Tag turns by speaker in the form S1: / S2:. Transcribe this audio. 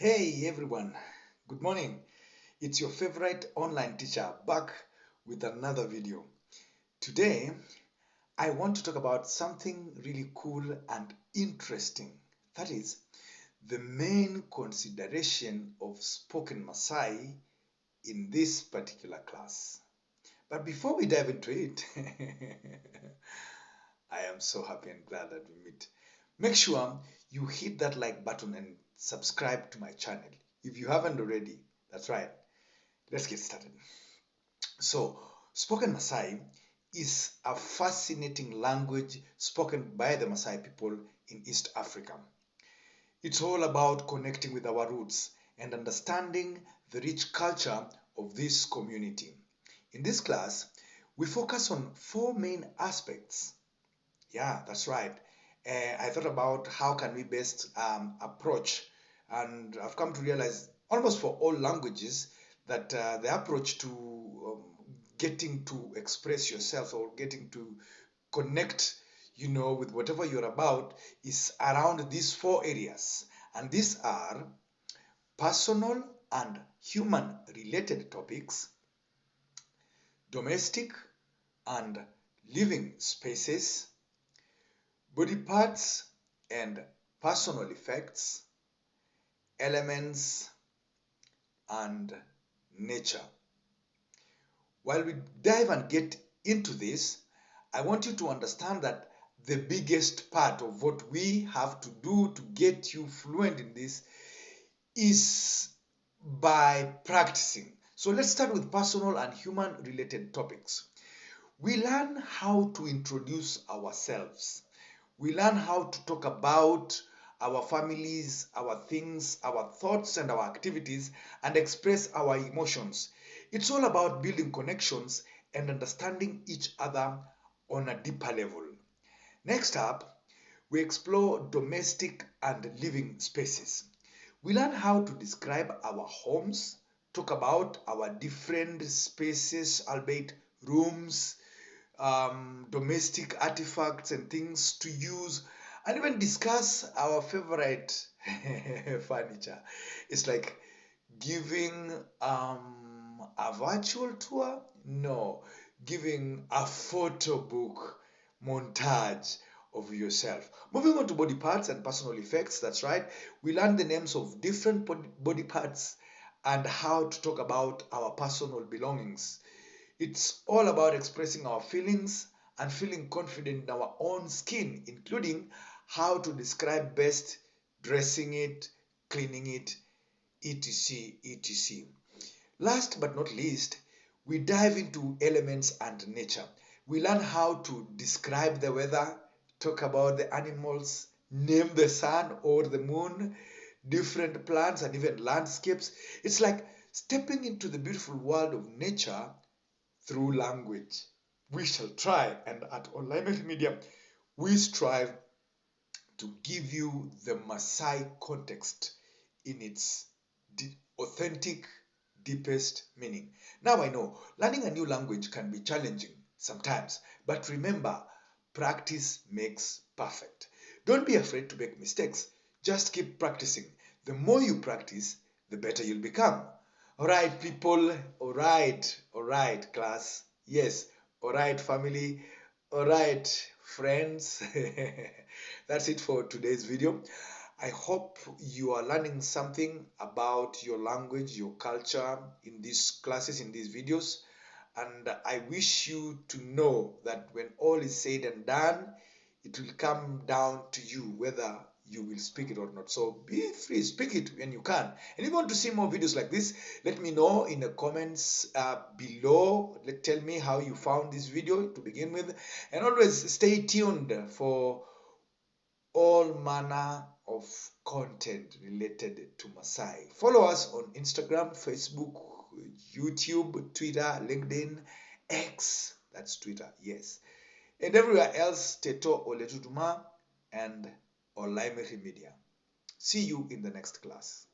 S1: Hey everyone, good morning. It's your favorite online teacher back with another video. Today, I want to talk about something really cool and interesting. That is the main consideration of spoken Maasai in this particular class. But before we dive into it, I am so happy and glad that we meet. Make sure you hit that like button and subscribe to my channel if you haven't already. That's right. Let's get started. So, spoken Maasai is a fascinating language spoken by the Maasai people in East Africa. It's all about connecting with our roots and understanding the rich culture of this community. In this class, we focus on four main aspects. Yeah, that's right. I thought about how can we best approach, and I've come to realize almost for all languages that the approach to getting to express yourself or getting to connect, with whatever you're about is around these four areas, and these are personal and human related topics, domestic and living spaces, body parts and personal effects, elements, and nature. While we dive and get into this, I want you to understand that the biggest part of what we have to do to get you fluent in this is by practicing. So let's start with personal and human related topics. We learn how to introduce ourselves. We learn how to talk about our families, our things, our thoughts, and our activities, and express our emotions. It's all about building connections and understanding each other on a deeper level. Next up, we explore domestic and living spaces. We learn how to describe our homes, talk about our different spaces, albeit rooms, domestic artifacts and things to use, and even discuss our favorite furniture. It's like giving a virtual tour? No, giving a photo book montage of yourself. Moving on to body parts and personal effects, that's right. We learn the names of different body parts and how to talk about our personal belongings. It's all about expressing our feelings and feeling confident in our own skin, including how to describe best dressing it, cleaning it, etc. etc. Last but not least, we dive into elements and nature. We learn how to describe the weather, talk about the animals, name the sun or the moon, different plants, and even landscapes. It's like stepping into the beautiful world of nature through language. We shall try, and at Ol'Aimerri Media, we strive to give you the Maasai context in its authentic, deepest meaning. Now I know learning a new language can be challenging sometimes, but remember, practice makes perfect. Don't be afraid to make mistakes. Just keep practicing. The more you practice, the better you'll become. All right, people. All right, class. Yes, all right, family. All right, friends. That's it for today's video. I hope you are learning something about your language, your culture in these classes, in these videos. And I wish you to know that when all is said and done, it will come down to you whether you will speak it or not. So be free, speak it when you can. And if you want to see more videos like this, let me know in the comments below. Tell me how you found this video to begin with. And always stay tuned for all manner of content related to Maasai. Follow us on Instagram, Facebook, YouTube, Twitter, LinkedIn, X, that's Twitter, yes. And everywhere else, Teto Oletutuma and Ol'Aimerri Media. See you in the next class.